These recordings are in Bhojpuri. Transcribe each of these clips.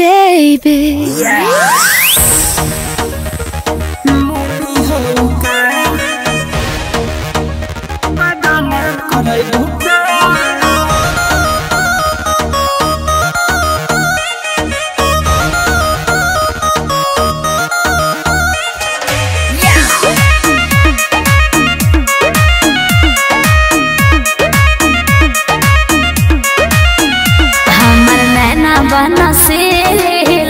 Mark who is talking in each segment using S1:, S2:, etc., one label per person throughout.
S1: baby.
S2: बनसे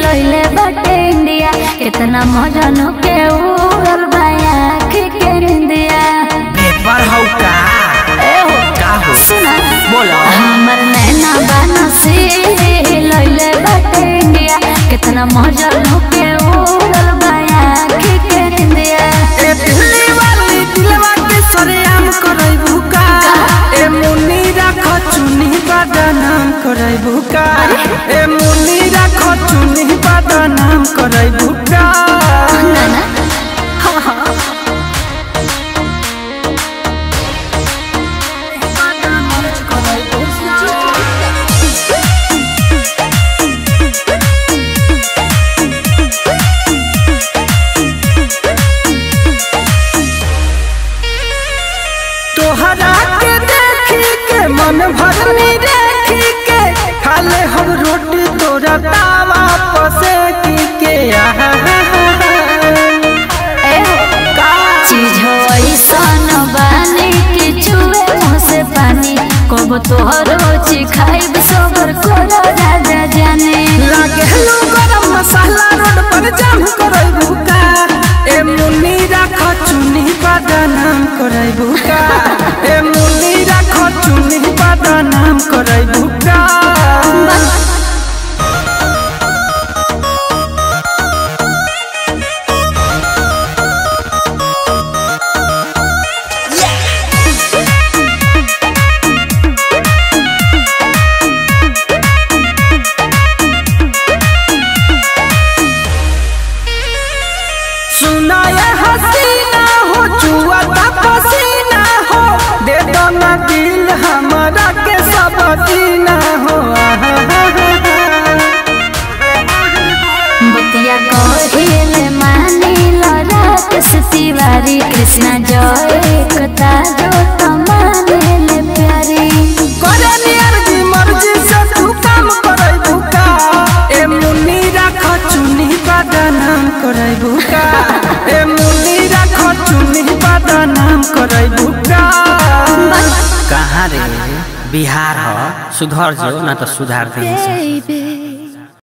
S2: लइले बाटे इंडिया कितना मजन के उड़ल बाया के इंडिया
S3: पेपर हौ का
S2: ए हो
S3: का हो
S2: सुना
S3: बोलो
S2: हमर नैना बनसे लइले बाटे इंडिया कितना मजन के उड़ल बाया के इंडिया
S3: ए दिल्ली वाली दिलवा के सरेआम करई भूका ए मुन्नी राख चुनी बदनाम करई भूका ए मुन्नी राख चुनी बदनाम करई भूका
S2: ना ना हाँ हाँ
S3: तोहरा के देखी के मन भरनी देखी के खाले हम रोटी तोरा तावा पसे के
S2: चीज हो ऐसन बानी कि चुए मुँह से पानी कब तोहर खाइब सोबर करो राजा जाने
S3: लागे लो गरम मसाला रोड पर जाम करई भूका ए मुन्नी राख चुनी बदनाम करई भूका ए मुन्नी राख चुनी बदनाम करई भूका सुनाया हसीना हो जुआ पसीना हो दे दो ना दिल हमारा के सब दीना हो
S2: बतिया कहिले मानी रात से तिवारी कृष्णा जय कथा जो तमाने ले प्यारी
S3: करे नियर की मर्जी से तू काम करई भूका ए मुन्नी राख चुनी बदनाम करई भूका ए मुन्नी राख चुनी बदनाम करई भूका कहाँ रे बिहार हो सुधर जो ना तो सुधार दे
S1: Baby.